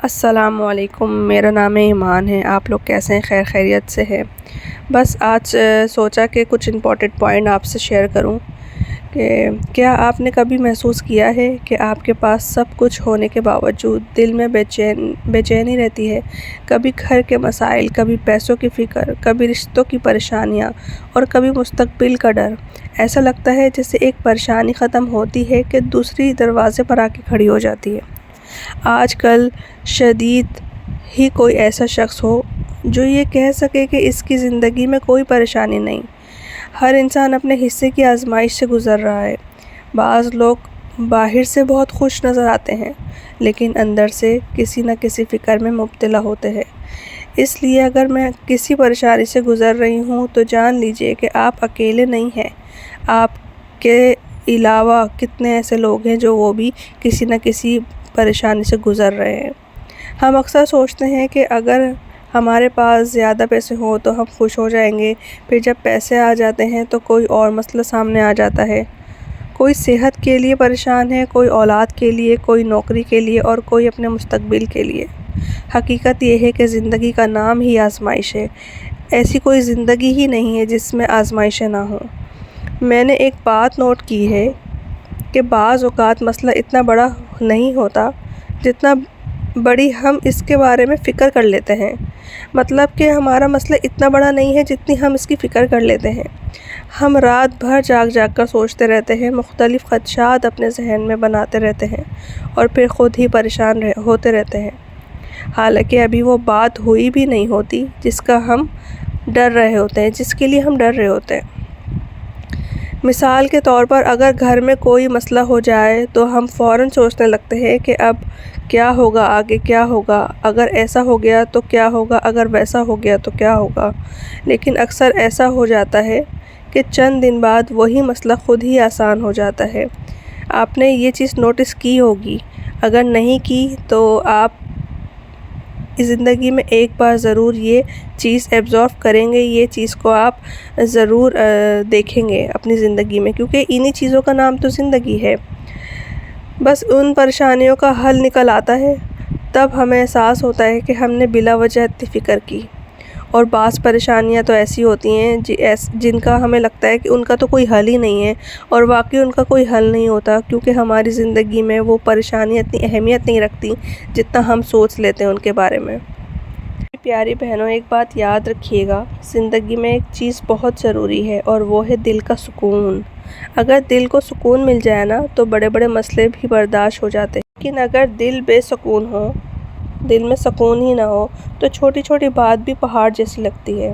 السلام علیکم، میرا نام ایمان ہے۔ آپ لوگ کیسے ہیں؟ خیر خیریت سے ہیں؟ بس آج سوچا کہ کچھ امپورٹنٹ پوائنٹ آپ سے شیئر کروں کہ کیا آپ نے کبھی محسوس کیا ہے کہ آپ کے پاس سب کچھ ہونے کے باوجود دل میں بے چینی رہتی ہے؟ کبھی گھر کے مسائل، کبھی پیسوں کی فکر، کبھی رشتوں کی پریشانیاں اور کبھی مستقبل کا ڈر۔ ایسا لگتا ہے جیسے ایک پریشانی ختم ہوتی ہے کہ دوسری دروازے پر آ کے کھڑی ہو جاتی ہے۔ آج کل شاید ہی کوئی ایسا شخص ہو جو یہ کہہ سکے کہ اس کی زندگی میں کوئی پریشانی نہیں۔ ہر انسان اپنے حصے کی آزمائش سے گزر رہا ہے۔ بعض لوگ باہر سے بہت خوش نظر آتے ہیں لیکن اندر سے کسی نہ کسی فکر میں مبتلا ہوتے ہیں۔ اس لیے اگر میں کسی پریشانی سے گزر رہی ہوں تو جان لیجئے کہ آپ اکیلے نہیں ہیں۔ آپ کے علاوہ کتنے ایسے لوگ ہیں جو وہ بھی کسی نہ کسی پریشانی سے گزر رہے ہیں۔ ہم اکثر سوچتے ہیں کہ اگر ہمارے پاس زیادہ پیسے ہوں تو ہم خوش ہو جائیں گے، پھر جب پیسے آ جاتے ہیں تو کوئی اور مسئلہ سامنے آ جاتا ہے۔ کوئی صحت کے لیے پریشان ہے، کوئی اولاد کے لیے، کوئی نوکری کے لیے اور کوئی اپنے مستقبل کے لیے۔ حقیقت یہ ہے کہ زندگی کا نام ہی آزمائش ہے۔ ایسی کوئی زندگی ہی نہیں ہے جس میں آزمائشیں نہ ہوں۔ میں نے ایک بات نوٹ کی ہے کہ بعض اوقات مسئلہ اتنا بڑا نہیں ہوتا جتنا بڑی ہم اس کے بارے میں فکر کر لیتے ہیں۔ مطلب کہ ہمارا مسئلہ اتنا بڑا نہیں ہے جتنی ہم اس کی فکر کر لیتے ہیں۔ ہم رات بھر جاگ کر سوچتے رہتے ہیں، مختلف خدشات اپنے ذہن میں بناتے رہتے ہیں اور پھر خود ہی پریشان ہوتے رہتے ہیں، حالانکہ ابھی وہ بات ہوئی بھی نہیں ہوتی جس کا ہم ڈر رہے ہوتے ہیں، جس کے لیے ہم ڈر رہے ہوتے ہیں۔ مثال کے طور پر اگر گھر میں کوئی مسئلہ ہو جائے تو ہم فوراً سوچنے لگتے ہیں کہ اب کیا ہوگا، آگے کیا ہوگا، اگر ایسا ہو گیا تو کیا ہوگا، اگر ویسا ہو گیا تو کیا ہوگا۔ لیکن اکثر ایسا ہو جاتا ہے کہ چند دن بعد وہی مسئلہ خود ہی آسان ہو جاتا ہے۔ آپ نے یہ چیز نوٹس کی ہوگی، اگر نہیں کی تو آپ زندگی میں ایک بار ضرور یہ چیز ایبزارو کریں گے، یہ چیز کو آپ ضرور دیکھیں گے اپنی زندگی میں، کیونکہ انہی چیزوں کا نام تو زندگی ہے۔ بس ان پریشانیوں کا حل نکل آتا ہے تب ہمیں احساس ہوتا ہے کہ ہم نے بلا وجہ اتنی فکر کی۔ اور بعض پریشانیاں تو ایسی ہوتی ہیں جن کا ہمیں لگتا ہے کہ ان کا تو کوئی حل ہی نہیں ہے، اور واقعی ان کا کوئی حل نہیں ہوتا، کیونکہ ہماری زندگی میں وہ پریشانیاں اتنی اہمیت نہیں رکھتی جتنا ہم سوچ لیتے ہیں ان کے بارے میں۔ پیاری بہنوں، ایک بات یاد رکھیے گا، زندگی میں ایک چیز بہت ضروری ہے اور وہ ہے دل کا سکون۔ اگر دل کو سکون مل جائے نا تو بڑے بڑے مسئلے بھی برداشت ہو جاتے ہیں، لیکن اگر دل بے سکون ہو، دل میں سکون ہی نہ ہو تو چھوٹی چھوٹی بات بھی پہاڑ جیسی لگتی ہے۔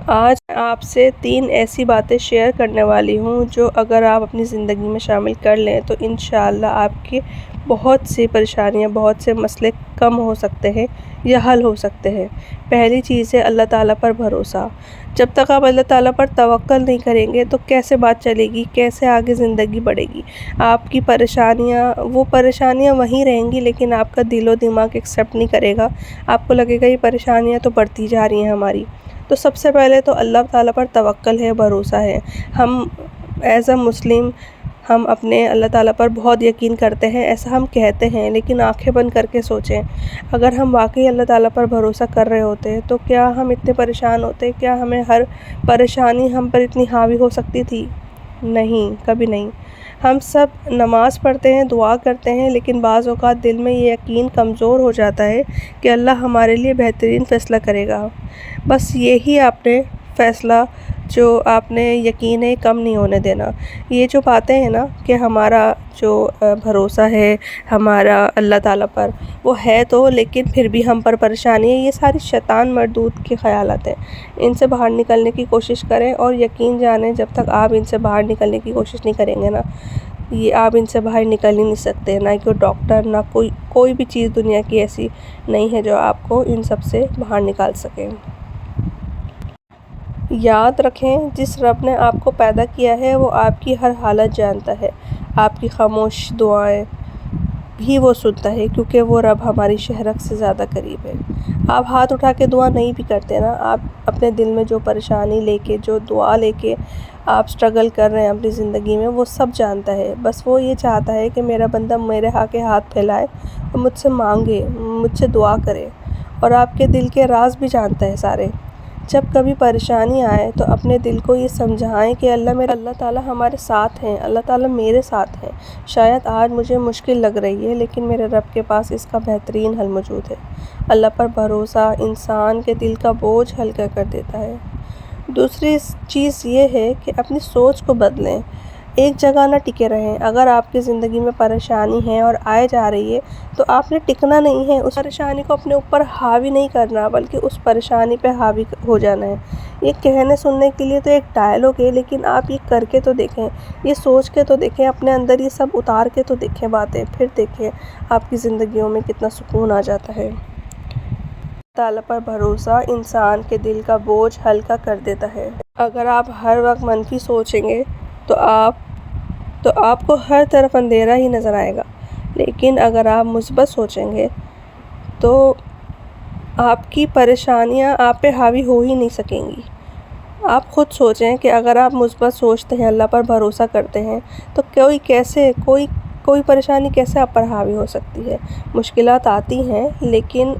آج میں آپ سے 3 ایسی باتیں شیئر کرنے والی ہوں جو اگر آپ اپنی زندگی میں شامل کر لیں تو انشاءاللہ آپ کی بہت سی پریشانیاں، بہت سے مسئلے کم ہو سکتے ہیں یا حل ہو سکتے ہیں۔ پہلی چیز ہے اللہ تعالیٰ پر بھروسہ۔ جب تک آپ اللہ تعالیٰ پر توکل نہیں کریں گے تو کیسے بات چلے گی، کیسے آگے زندگی بڑھے گی؟ آپ کی وہ پریشانیاں وہیں رہیں گی لیکن آپ کا دل و دماغ ایکسیپٹ نہیں کرے گا۔ آپ کو لگے گا یہ پریشانیاں تو بڑھتی جا رہی ہیں ہماری۔ تو سب سے پہلے تو اللہ تعالیٰ پر توکل ہے، بھروسہ ہے۔ ہم ایز اے مسلم ہم اپنے اللہ تعالیٰ پر بہت یقین کرتے ہیں، ایسا ہم کہتے ہیں، لیکن آنکھیں بند کر کے سوچیں، اگر ہم واقعی اللہ تعالیٰ پر بھروسہ کر رہے ہوتے تو کیا ہم اتنے پریشان ہوتے؟ کیا ہمیں ہر پریشانی ہم پر اتنی حاوی ہو سکتی تھی؟ نہیں، کبھی نہیں۔ ہم سب نماز پڑھتے ہیں، دعا کرتے ہیں، لیکن بعض اوقات دل میں یہ یقین کمزور ہو جاتا ہے کہ اللہ ہمارے لیے بہترین فیصلہ کرے گا۔ بس یہی آپ نے فیصلہ جو آپ نے یقین ہے کم نہیں ہونے دینا۔ یہ جو باتیں ہیں نا کہ ہمارا جو بھروسہ ہے ہمارا اللہ تعالیٰ پر، وہ ہے تو لیکن پھر بھی ہم پر پریشانی ہے، یہ ساری شیطان مردود کے خیالات ہیں۔ ان سے باہر نکلنے کی کوشش کریں اور یقین جانیں جب تک آپ ان سے باہر نکلنے کی کوشش نہیں کریں گے نا، یہ آپ ان سے باہر نکل ہی نہیں سکتے۔ نہ کوئی ڈاکٹر، نہ کوئی بھی چیز دنیا کی ایسی نہیں ہے جو آپ کو ان سب سے باہر نکال سکے۔ یاد رکھیں، جس رب نے آپ کو پیدا کیا ہے وہ آپ کی ہر حالت جانتا ہے۔ آپ کی خاموش دعائیں بھی وہ سنتا ہے، کیونکہ وہ رب ہماری شہرت سے زیادہ قریب ہے۔ آپ ہاتھ اٹھا کے دعا نہیں بھی کرتے نا، آپ اپنے دل میں جو پریشانی لے کے، جو دعا لے کے آپ سٹرگل کر رہے ہیں اپنی زندگی میں، وہ سب جانتا ہے۔ بس وہ یہ چاہتا ہے کہ میرا بندہ میرے آگے ہاتھ پھیلائے اور مجھ سے مانگے، مجھ سے دعا کرے اور آپ کے دل کے راز بھی جانتا ہے سارے۔ جب کبھی پریشانی آئے تو اپنے دل کو یہ سمجھائیں کہ اللہ تعالیٰ ہمارے ساتھ ہیں، اللہ تعالیٰ میرے ساتھ ہیں۔ شاید آج مجھے مشکل لگ رہی ہے لیکن میرے رب کے پاس اس کا بہترین حل موجود ہے۔ اللہ پر بھروسہ انسان کے دل کا بوجھ ہلکا کر دیتا ہے۔ دوسری چیز یہ ہے کہ اپنی سوچ کو بدلیں، ایک جگہ نہ ٹکے رہیں۔ اگر آپ کی زندگی میں پریشانی ہے اور آئے جا رہی ہے تو آپ نے ٹکنا نہیں ہے، اس پریشانی کو اپنے اوپر حاوی نہیں کرنا بلکہ اس پریشانی پہ حاوی ہو جانا ہے۔ یہ کہنے سننے کے لیے تو ایک ڈائلاگ ہے لیکن آپ یہ کر کے تو دیکھیں، یہ سوچ کے تو دیکھیں، اپنے اندر یہ سب اتار کے تو دیکھیں باتیں، پھر دیکھیں آپ کی زندگیوں میں کتنا سکون آ جاتا ہے۔ اللہ تعالیٰ پر بھروسہ انسان کے دل کا بوجھ ہلکا کر دیتا ہے۔ اگر آپ ہر وقت منفی سوچیں گے تو آپ کو ہر طرف اندھیرا ہی نظر آئے گا، لیکن اگر آپ مثبت سوچیں گے تو آپ کی پریشانیاں آپ پہ حاوی ہو ہی نہیں سکیں گی۔ آپ خود سوچیں کہ اگر آپ مثبت سوچتے ہیں، اللہ پر بھروسہ کرتے ہیں تو کوئی پریشانی کیسے آپ پر حاوی ہو سکتی ہے؟ مشکلات آتی ہیں لیکن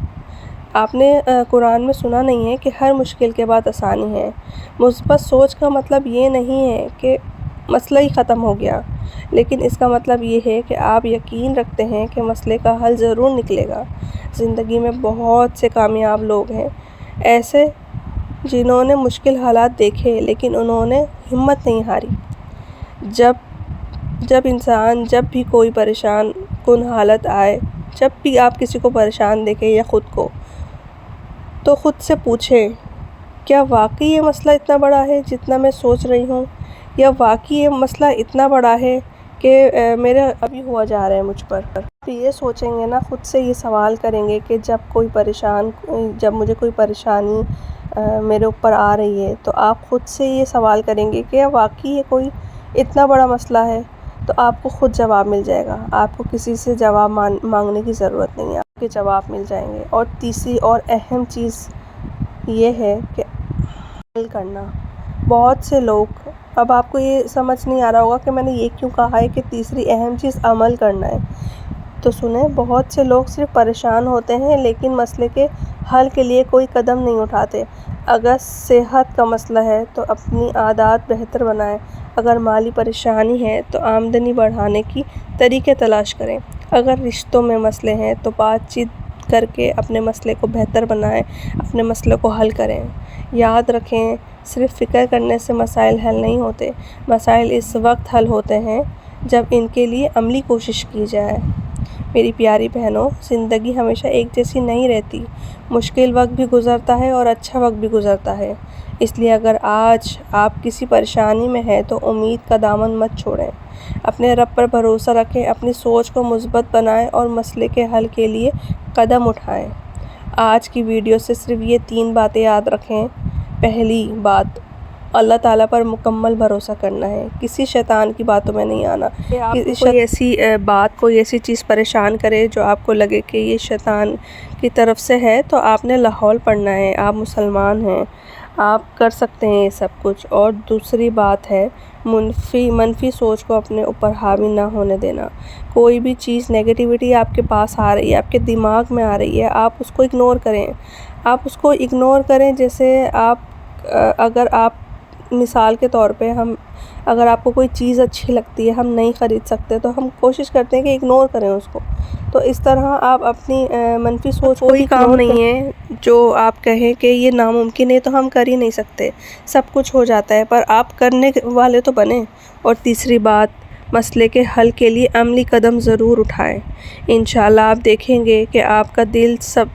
آپ نے قرآن میں سنا نہیں ہے کہ ہر مشکل کے بعد آسانی ہے۔ مثبت سوچ کا مطلب یہ نہیں ہے کہ مسئلہ ہی ختم ہو گیا، لیکن اس کا مطلب یہ ہے کہ آپ یقین رکھتے ہیں کہ مسئلے کا حل ضرور نکلے گا۔ زندگی میں بہت سے کامیاب لوگ ہیں ایسے جنہوں نے مشکل حالات دیکھے لیکن انہوں نے ہمت نہیں ہاری۔ جب بھی کوئی پریشان کن حالت آئے، جب بھی آپ کسی کو پریشان دیکھیں یا خود کو، تو خود سے پوچھیں کیا واقعی یہ مسئلہ اتنا بڑا ہے جتنا میں سوچ رہی ہوں، یا واقعی یہ مسئلہ اتنا بڑا ہے کہ میرے ابھی ہوا جا رہا ہے مجھ پر۔ آپ یہ سوچیں گے نا، خود سے یہ سوال کریں گے کہ جب مجھے کوئی پریشانی میرے اوپر آ رہی ہے تو آپ خود سے یہ سوال کریں گے کہ واقعی یہ کوئی اتنا بڑا مسئلہ ہے، تو آپ کو خود جواب مل جائے گا۔ آپ کو کسی سے جواب مانگنے کی ضرورت نہیں ہے، آپ کے جواب مل جائیں گے۔ اور تیسری اور اہم چیز یہ ہے کہ عمل کرنا۔ بہت سے لوگ، اب آپ کو یہ سمجھ نہیں آ رہا ہوگا کہ میں نے یہ کیوں کہا ہے کہ تیسری اہم چیز عمل کرنا ہے، تو سنیں، بہت سے لوگ صرف پریشان ہوتے ہیں لیکن مسئلے کے حل کے لیے کوئی قدم نہیں اٹھاتے۔ اگر صحت کا مسئلہ ہے تو اپنی عادات بہتر بنائیں، اگر مالی پریشانی ہے تو آمدنی بڑھانے کی طریقے تلاش کریں، اگر رشتوں میں مسئلے ہیں تو بات چیت کر کے اپنے مسئلے کو بہتر بنائیں، اپنے مسئلے کو حل کریں۔ یاد رکھیں، صرف فکر کرنے سے مسائل حل نہیں ہوتے، مسائل اس وقت حل ہوتے ہیں جب ان کے لیے عملی کوشش کی جائے۔ میری پیاری بہنوں، زندگی ہمیشہ ایک جیسی نہیں رہتی، مشکل وقت بھی گزرتا ہے اور اچھا وقت بھی گزرتا ہے۔ اس لیے اگر آج آپ کسی پریشانی میں ہیں تو امید کا دامن مت چھوڑیں، اپنے رب پر بھروسہ رکھیں، اپنی سوچ کو مثبت بنائیں اور مسئلے کے حل کے لیے قدم اٹھائیں۔ آج کی ویڈیو سے صرف یہ 3 باتیں یاد رکھیں۔ پہلی بات، اللہ تعالیٰ پر مکمل بھروسہ کرنا ہے، کسی شیطان کی باتوں میں نہیں آنا۔ کوئی ایسی چیز پریشان کرے جو آپ کو لگے کہ یہ شیطان کی طرف سے ہے، تو آپ نے لاہور پڑھنا ہے، آپ مسلمان ہیں، آپ کر سکتے ہیں یہ سب کچھ۔ اور دوسری بات ہے منفی سوچ کو اپنے اوپر حاوی نہ ہونے دینا۔ کوئی بھی چیز نیگیٹیوٹی آپ کے پاس آ رہی ہے، آپ کے دماغ میں آ رہی ہے، آپ اس کو اگنور کریں۔ جیسے اگر آپ مثال کے طور پہ اگر آپ کو کوئی چیز اچھی لگتی ہے، ہم نہیں خرید سکتے تو ہم کوشش کرتے ہیں کہ اگنور کریں اس کو۔ تو اس طرح آپ اپنی منفی سوچ کوئی کام نہیں ہے جو آپ کہیں کہ یہ ناممکن ہے تو ہم کر ہی نہیں سکتے، سب کچھ ہو جاتا ہے، پر آپ کرنے والے تو بنیں۔ اور تیسری بات، مسئلے کے حل کے لیے عملی قدم ضرور اٹھائیں۔ انشاءاللہ آپ دیکھیں گے کہ آپ کا دل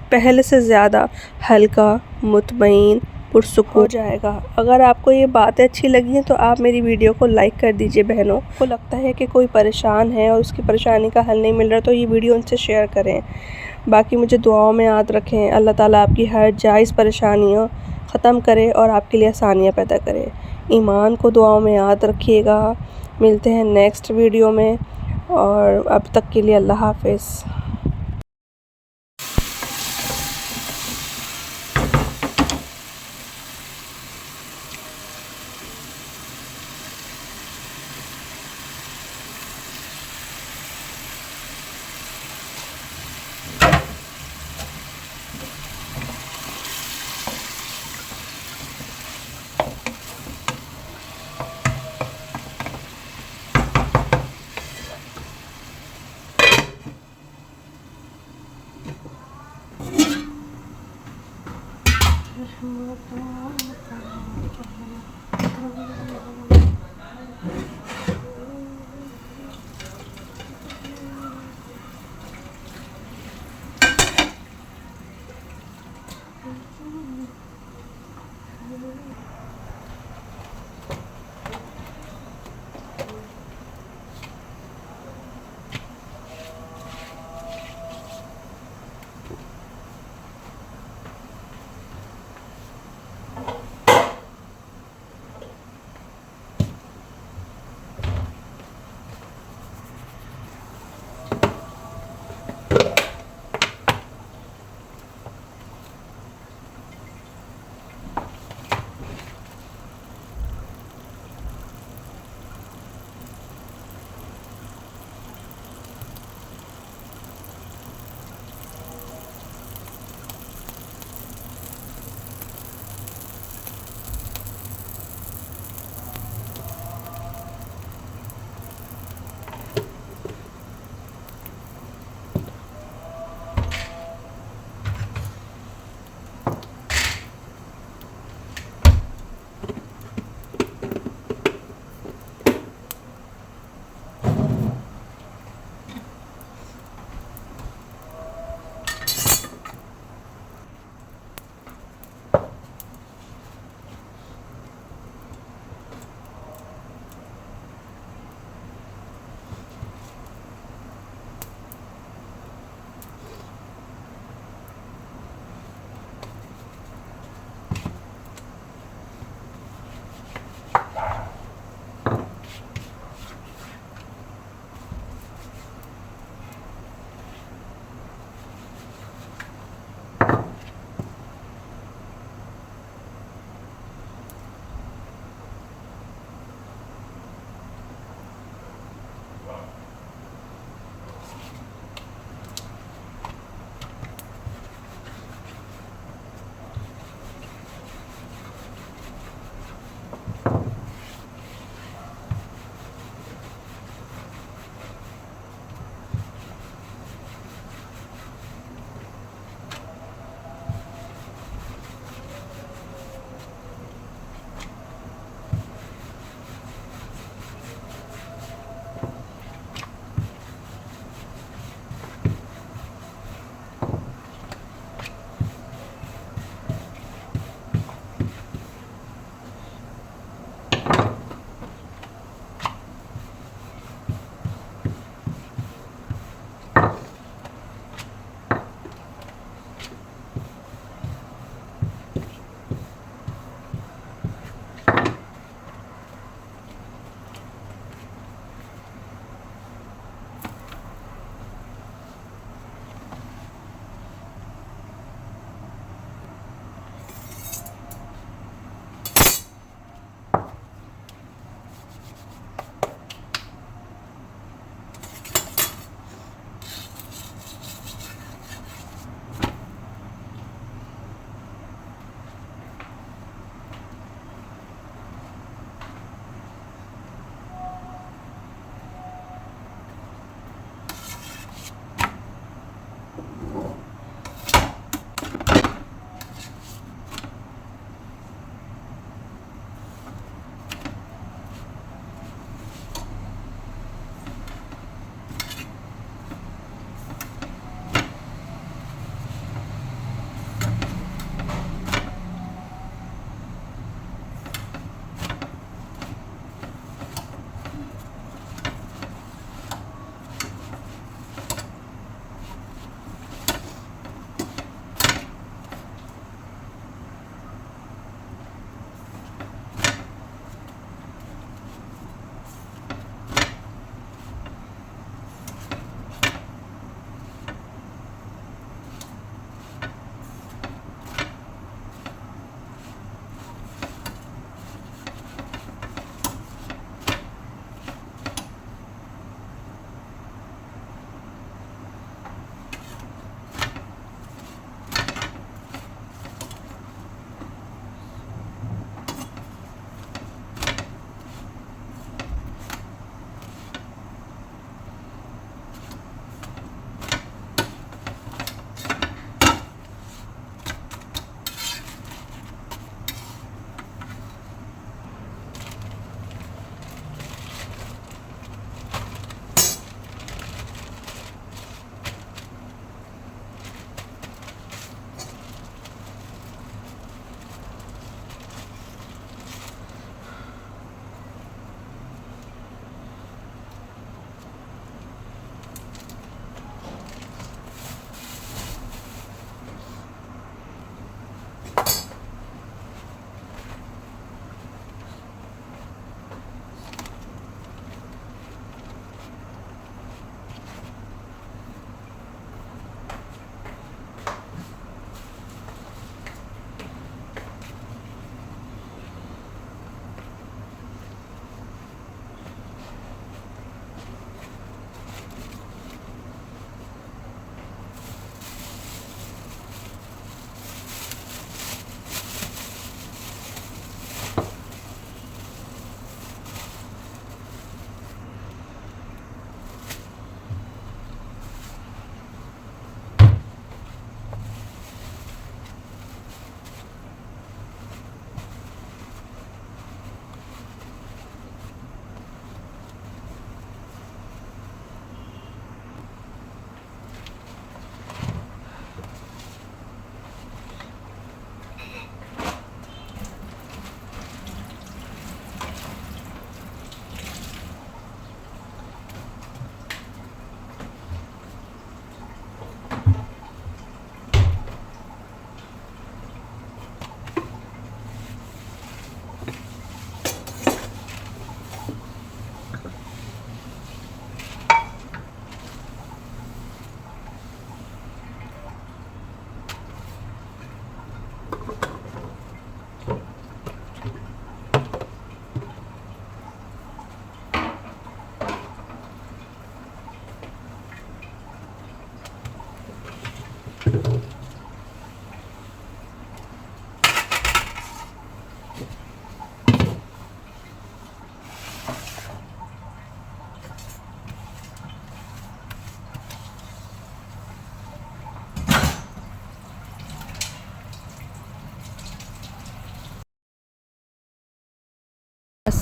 پہلے سے زیادہ ہلکا، مطمئن، پرسکون ہو جائے گا۔ اگر آپ کو یہ باتیں اچھی لگی ہیں تو آپ میری ویڈیو کو لائک کر دیجئے بہنوں۔ کو لگتا ہے کہ کوئی پریشان ہے اور اس کی پریشانی کا حل نہیں مل رہا تو یہ ویڈیو ان سے شیئر کریں۔ باقی مجھے دعاؤں میں یاد رکھیں۔ اللہ تعالیٰ آپ کی ہر جائز پریشانیوں ختم کرے اور آپ کے لیے آسانیاں پیدا کرے۔ ایمان کو دعاؤں میں یاد رکھیے گا۔ ملتے ہیں نیکسٹ ویڈیو میں، اور اب تک کے لیے اللہ حافظ۔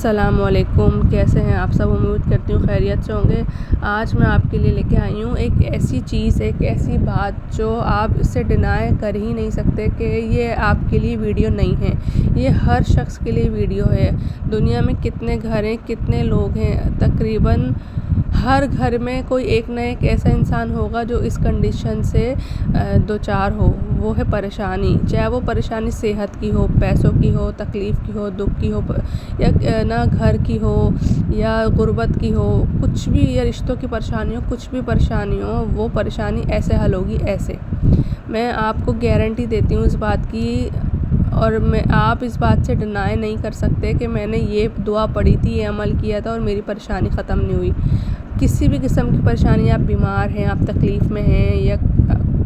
السلام علیکم، کیسے ہیں آپ سب؟ امید کرتی ہوں خیریت سے ہوں گے۔ آج میں آپ کے لیے لے کے آئی ہوں ایک ایسی چیز، ایک ایسی بات جو آپ اس سے ڈینائی کر ہی نہیں سکتے کہ یہ آپ کے لیے ویڈیو نہیں ہے۔ یہ ہر شخص کے لیے ویڈیو ہے۔ دنیا میں کتنے گھر ہیں، کتنے لوگ ہیں، تقریباً ہر گھر میں کوئی ایک نہ ایک ایسا انسان ہوگا جو اس کنڈیشن سے دوچار ہو۔ وہ ہے پریشانی، چاہے وہ پریشانی صحت کی ہو، پیسوں کی ہو، تکلیف کی ہو، دکھ کی ہو، یا نہ گھر کی ہو یا غربت کی ہو، کچھ بھی، یا رشتوں کی پریشانی ہو، کچھ بھی پریشانی ہو، وہ پریشانی ایسے حل ہوگی، ایسے۔ میں آپ کو گارنٹی دیتی ہوں اس بات کی، اور آپ اس بات سے ڈینائی نہیں کر سکتے کہ میں نے یہ دعا پڑھی تھی، یہ عمل کیا تھا اور میری پریشانی ختم نہیں ہوئی۔ کسی بھی قسم کی پریشانی، آپ بیمار ہیں، آپ تکلیف میں ہیں، یا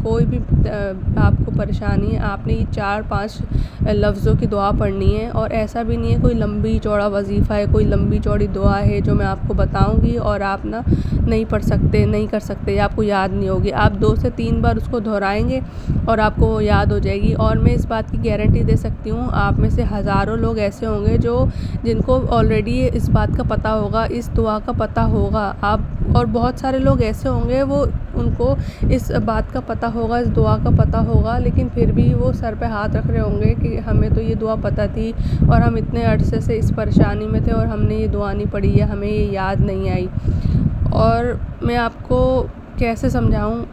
کوئی بھی آپ کو پریشانی ہے، آپ نے یہ 4-5 لفظوں کی دعا پڑھنی ہے۔ اور ایسا بھی نہیں ہے کوئی لمبی چوڑا وظیفہ ہے، کوئی لمبی چوڑی دعا ہے جو میں آپ کو بتاؤں گی اور آپ نہیں پڑھ سکتے، نہیں کر سکتے، یا آپ کو یاد نہیں ہوگی۔ آپ 2 سے 3 بار اس کو دہرائیں گے اور آپ کو وہ یاد ہو جائے گی۔ اور میں اس بات کی گارنٹی دے سکتی ہوں، آپ میں سے ہزاروں لوگ ایسے ہوں گے جن کو آلریڈی اس بات کا پتہ ہوگا، اس دعا کا پتہ ہوگا۔ اور بہت سارے لوگ ایسے ہوں گے ان کو اس بات کا پتہ ہوگا، اس دعا کا پتہ ہوگا، لیکن پھر بھی وہ سر پہ ہاتھ رکھ رہے ہوں گے کہ ہمیں تو یہ دعا پتہ تھی اور ہم اتنے عرصے سے اس پریشانی میں تھے اور ہم نے یہ دعا نہیں پڑھی، یا ہمیں یہ یاد نہیں آئی۔ اور میں آپ کو کیسے سمجھاؤں،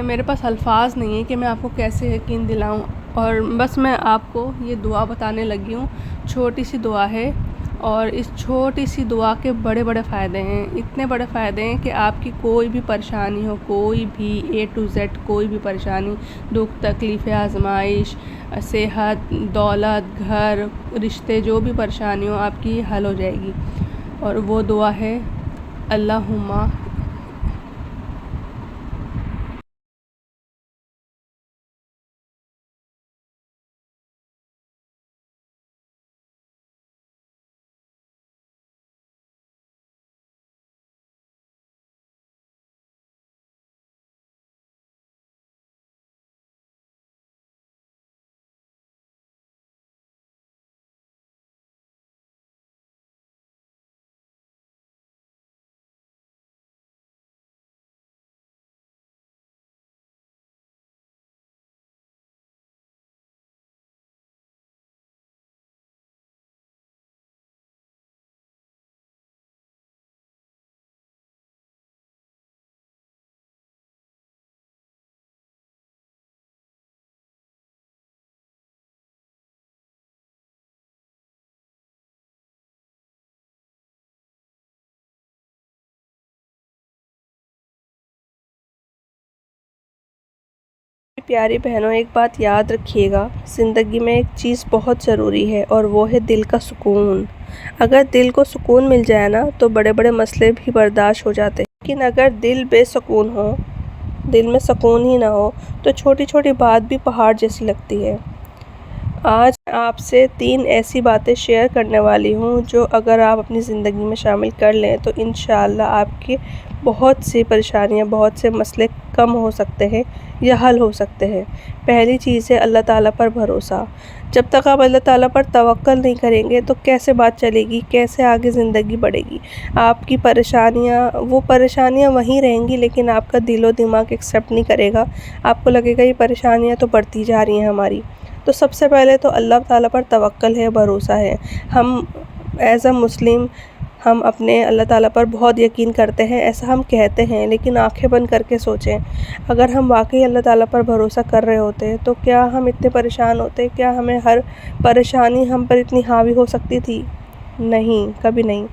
میرے پاس الفاظ نہیں ہیں کہ میں آپ کو کیسے یقین دلاؤں۔ اور بس میں آپ کو یہ دعا بتانے لگی ہوں۔ چھوٹی سی دعا ہے اور اس چھوٹی سی دعا کے بڑے بڑے فائدے ہیں، اتنے بڑے فائدے ہیں کہ آپ کی کوئی بھی پریشانی ہو، کوئی بھی A to Z کوئی بھی پریشانی، دکھ، تکلیف، آزمائش، صحت، دولت، گھر، رشتے، جو بھی پریشانی ہو آپ کی حل ہو جائے گی۔ اور وہ دعا ہے اللہم پیاری بہنوں، ایک بات یاد رکھیے گا، زندگی میں ایک چیز بہت ضروری ہے اور وہ ہے دل کا سکون۔ اگر دل کو سکون مل جائے نا تو بڑے بڑے مسئلے بھی برداشت ہو جاتے ہیں، لیکن اگر دل بے سکون ہو، دل میں سکون ہی نہ ہو تو چھوٹی چھوٹی بات بھی پہاڑ جیسی لگتی ہے۔ آج میں آپ سے 3 ایسی باتیں شیئر کرنے والی ہوں جو اگر آپ اپنی زندگی میں شامل کر لیں تو انشاءاللہ آپ کی بہت سی پریشانیاں، بہت سے مسئلے کم ہو سکتے ہیں یا حل ہو سکتے ہیں۔ پہلی چیز ہے اللہ تعالیٰ پر بھروسہ۔ جب تک آپ اللہ تعالیٰ پر توکل نہیں کریں گے تو کیسے بات چلے گی، کیسے آگے زندگی بڑھے گی؟ آپ کی پریشانیاں وہیں رہیں گی، لیکن آپ کا دل و دماغ ایکسیپٹ نہیں کرے گا۔ آپ کو لگے گا یہ پریشانیاں تو بڑھتی جا رہی ہیں ہماری۔ تو سب سے پہلے تو اللہ تعالیٰ پر توکل ہے، بھروسہ ہے۔ ہم ایز اے مسلم ہم اپنے اللہ تعالیٰ پر بہت یقین کرتے ہیں، ایسا ہم کہتے ہیں، لیکن آنکھیں بند کر کے سوچیں، اگر ہم واقعی اللہ تعالیٰ پر بھروسہ کر رہے ہوتے تو کیا ہم اتنے پریشان ہوتے؟ کیا ہمیں ہر پریشانی ہم پر اتنی حاوی ہو سکتی تھی؟ نہیں، کبھی نہیں۔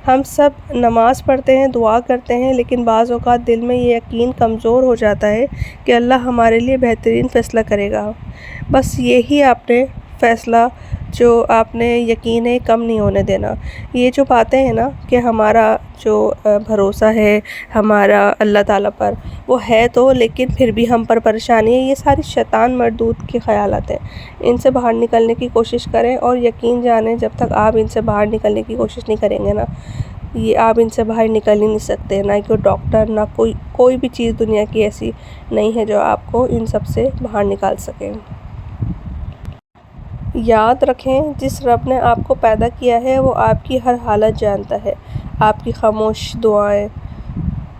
ہم سب نماز پڑھتے ہیں، دعا کرتے ہیں، لیکن بعض اوقات دل میں یہ یقین کمزور ہو جاتا ہے کہ اللہ ہمارے لیے بہترین فیصلہ کرے گا۔ بس یہی آپ نے فیصلہ، جو آپ نے یقین ہے، کم نہیں ہونے دینا۔ یہ جو باتیں ہیں نا کہ ہمارا جو بھروسہ ہے ہمارا اللہ تعالیٰ پر، وہ ہے تو، لیکن پھر بھی ہم پر پریشانی ہے، یہ ساری شیطان مردود کے خیالات ہیں۔ ان سے باہر نکلنے کی کوشش کریں اور یقین جانیں جب تک آپ ان سے باہر نکلنے کی کوشش نہیں کریں گے نا، یہ آپ ان سے باہر نکل ہی نہیں سکتے۔ نہ کوئی ڈاکٹر، نہ کوئی بھی چیز دنیا کی ایسی نہیں ہے جو آپ کو ان سب سے باہر نکال سکے۔ یاد رکھیں، جس رب نے آپ کو پیدا کیا ہے وہ آپ کی ہر حالت جانتا ہے، آپ کی خاموش دعائیں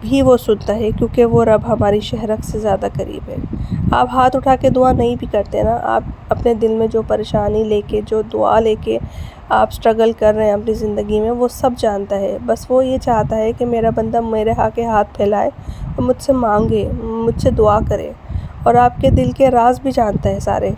بھی وہ سنتا ہے، کیونکہ وہ رب ہماری شہرک سے زیادہ قریب ہے۔ آپ ہاتھ اٹھا کے دعا نہیں بھی کرتے نا، آپ اپنے دل میں جو پریشانی لے کے، جو دعا لے کے آپ سٹرگل کر رہے ہیں اپنی زندگی میں، وہ سب جانتا ہے۔ بس وہ یہ چاہتا ہے کہ میرا بندہ میرے آگے ہاتھ پھیلائے اور مجھ سے مانگے، مجھ سے دعا کرے، اور آپ کے دل کے راز بھی جانتا ہے سارے۔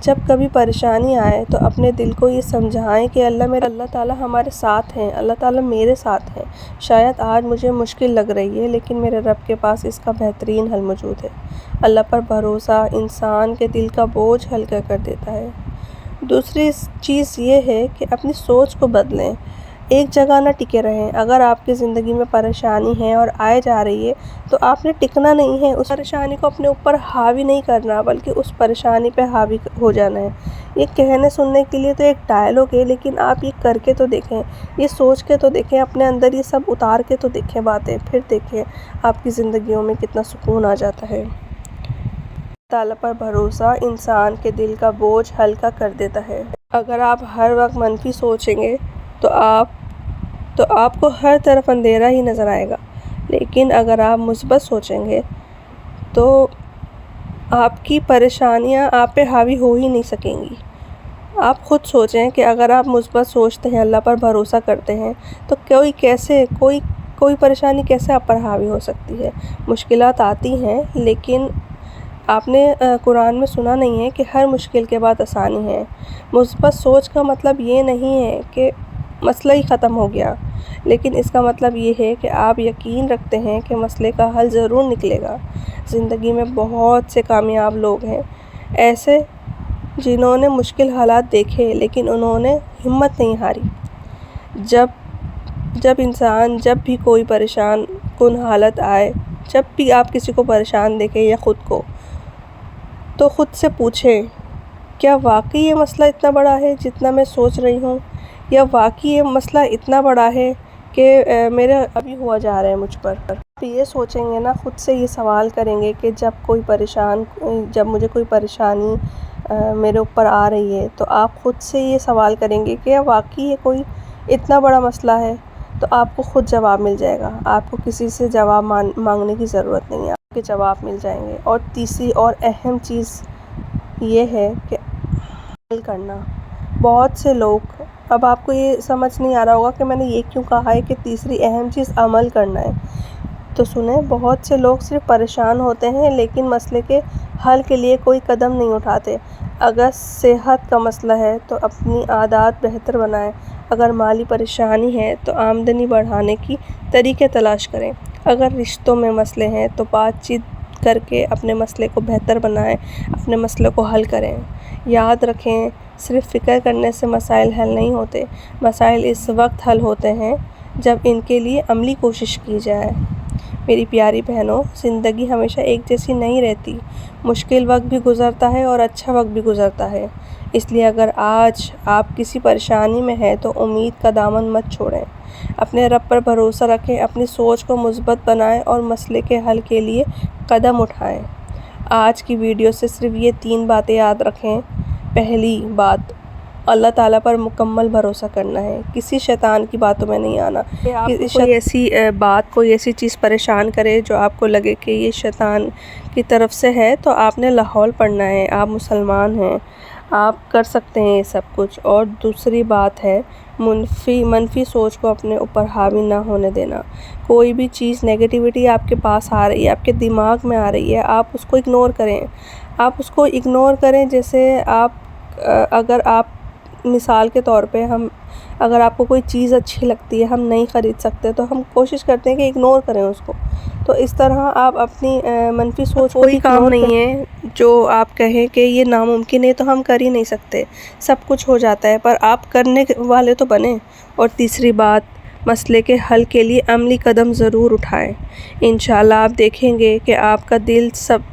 جب کبھی پریشانی آئے تو اپنے دل کو یہ سمجھائیں کہ اللہ تعالیٰ ہمارے ساتھ ہیں، اللہ تعالیٰ میرے ساتھ ہیں۔ شاید آج مجھے مشکل لگ رہی ہے، لیکن میرے رب کے پاس اس کا بہترین حل موجود ہے۔ اللہ پر بھروسہ انسان کے دل کا بوجھ ہلکا کر دیتا ہے۔ دوسری چیز یہ ہے کہ اپنی سوچ کو بدلیں، ایک جگہ نہ ٹکے رہیں۔ اگر آپ کی زندگی میں پریشانی ہے اور آئے جا رہی ہے تو آپ نے ٹکنا نہیں ہے، اس پریشانی کو اپنے اوپر حاوی نہیں کرنا، بلکہ اس پریشانی پہ حاوی ہو جانا ہے۔ یہ کہنے سننے کے لیے تو ایک ڈائلاگ ہے، لیکن آپ یہ کر کے تو دیکھیں، یہ سوچ کے تو دیکھیں، اپنے اندر یہ سب اتار کے تو دیکھیں باتیں، پھر دیکھیں آپ کی زندگیوں میں کتنا سکون آ جاتا ہے۔ اللہ تعالیٰ پر بھروسہ انسان کے دل کا بوجھ ہلکا کر دیتا ہے۔ اگر آپ ہر وقت منفی سوچیں گے تو آپ کو ہر طرف اندھیرا ہی نظر آئے گا، لیکن اگر آپ مثبت سوچیں گے تو آپ کی پریشانیاں آپ پہ حاوی ہو ہی نہیں سکیں گی۔ آپ خود سوچیں کہ اگر آپ مثبت سوچتے ہیں، اللہ پر بھروسہ کرتے ہیں، تو کوئی پریشانی کیسے آپ پر حاوی ہو سکتی ہے؟ مشکلات آتی ہیں، لیکن آپ نے قرآن میں سنا نہیں ہے کہ ہر مشکل کے بعد آسانی ہے۔ مثبت سوچ کا مطلب یہ نہیں ہے کہ مسئلہ ہی ختم ہو گیا، لیکن اس کا مطلب یہ ہے کہ آپ یقین رکھتے ہیں کہ مسئلے کا حل ضرور نکلے گا۔ زندگی میں بہت سے کامیاب لوگ ہیں ایسے جنہوں نے مشکل حالات دیکھے، لیکن انہوں نے ہمت نہیں ہاری۔ جب بھی کوئی پریشان کن حالت آئے، جب بھی آپ کسی کو پریشان دیکھیں یا خود کو، تو خود سے پوچھیں، کیا واقعی یہ مسئلہ اتنا بڑا ہے جتنا میں سوچ رہی ہوں، یا واقعی یہ مسئلہ اتنا بڑا ہے کہ میرے ابھی ہوا جا رہا ہے مجھ پر۔ آپ یہ سوچیں گے نا، خود سے یہ سوال کریں گے کہ جب مجھے کوئی پریشانی میرے اوپر آ رہی ہے، تو آپ خود سے یہ سوال کریں گے کہ واقعی یہ کوئی اتنا بڑا مسئلہ ہے، تو آپ کو خود جواب مل جائے گا۔ آپ کو کسی سے جواب مانگنے کی ضرورت نہیں ہے، آپ کے جواب مل جائیں گے۔ اور تیسری اور اہم چیز یہ ہے کہ عمل کرنا۔ بہت سے لوگ، اب آپ کو یہ سمجھ نہیں آ رہا ہوگا کہ میں نے یہ کیوں کہا ہے کہ تیسری اہم چیز عمل کرنا ہے، تو سنیں، بہت سے لوگ صرف پریشان ہوتے ہیں لیکن مسئلے کے حل کے لیے کوئی قدم نہیں اٹھاتے۔ اگر صحت کا مسئلہ ہے تو اپنی عادات بہتر بنائیں، اگر مالی پریشانی ہے تو آمدنی بڑھانے کی طریقے تلاش کریں، اگر رشتوں میں مسئلے ہیں تو بات چیت کر کے اپنے مسئلے کو بہتر بنائیں، اپنے مسئلے کو حل کریں۔ یاد رکھیں، صرف فکر کرنے سے مسائل حل نہیں ہوتے، مسائل اس وقت حل ہوتے ہیں جب ان کے لیے عملی کوشش کی جائے۔ میری پیاری بہنوں، زندگی ہمیشہ ایک جیسی نہیں رہتی، مشکل وقت بھی گزرتا ہے اور اچھا وقت بھی گزرتا ہے۔ اس لیے اگر آج آپ کسی پریشانی میں ہیں تو امید کا دامن مت چھوڑیں، اپنے رب پر بھروسہ رکھیں، اپنی سوچ کو مثبت بنائیں اور مسئلے کے حل کے لیے قدم اٹھائیں۔ آج کی ویڈیو سے صرف یہ 3 باتیں یاد رکھیں۔ پہلی بات، اللہ تعالیٰ پر مکمل بھروسہ کرنا ہے، کسی شیطان کی باتوں میں نہیں آنا۔ کوئی ایسی چیز پریشان کرے جو آپ کو لگے کہ یہ شیطان کی طرف سے ہے، تو آپ نے لاحول پڑھنا ہے، آپ مسلمان ہیں، آپ کر سکتے ہیں یہ سب کچھ۔ اور دوسری بات ہے، منفی سوچ کو اپنے اوپر حاوی نہ ہونے دینا۔ کوئی بھی چیز نیگیٹیوٹی آپ کے پاس آ رہی ہے، آپ کے دماغ میں آ رہی ہے، آپ اس کو اگنور کریں۔ جیسے اگر آپ مثال کے طور پہ اگر آپ کو کوئی چیز اچھی لگتی ہے، ہم نہیں خرید سکتے، تو ہم کوشش کرتے ہیں کہ اگنور کریں اس کو۔ تو اس طرح آپ اپنی منفی سوچ کو کوئی کام نہیں ہے جو آپ کہیں کہ یہ ناممکن ہے تو ہم کر ہی نہیں سکتے، سب کچھ ہو جاتا ہے، پر آپ کرنے والے تو بنیں۔ اور تیسری بات، مسئلے کے حل کے لیے عملی قدم ضرور اٹھائیں۔ انشاءاللہ آپ دیکھیں گے کہ آپ کا دل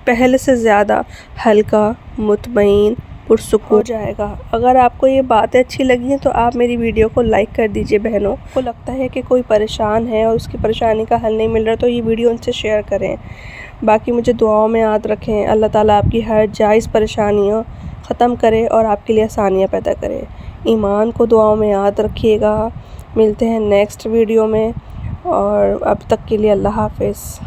پہلے سے زیادہ ہلکا، مطمئن، پرسکون ہو جائے گا۔ اگر آپ کو یہ باتیں اچھی لگی ہیں تو آپ میری ویڈیو کو لائک کر دیجئے بہنوں۔ کو لگتا ہے کہ کوئی پریشان ہے اور اس کی پریشانی کا حل نہیں مل رہا تو یہ ویڈیو ان سے شیئر کریں۔ باقی مجھے دعاؤں میں یاد رکھیں۔ اللہ تعالیٰ آپ کی ہر جائز پریشانیوں ختم کرے اور آپ کے لیے آسانیاں پیدا کرے۔ ایمان کو دعاؤں میں یاد رکھیے گا۔ ملتے ہیں نیکسٹ ویڈیو میں، اور اب تک کے لیے اللہ حافظ۔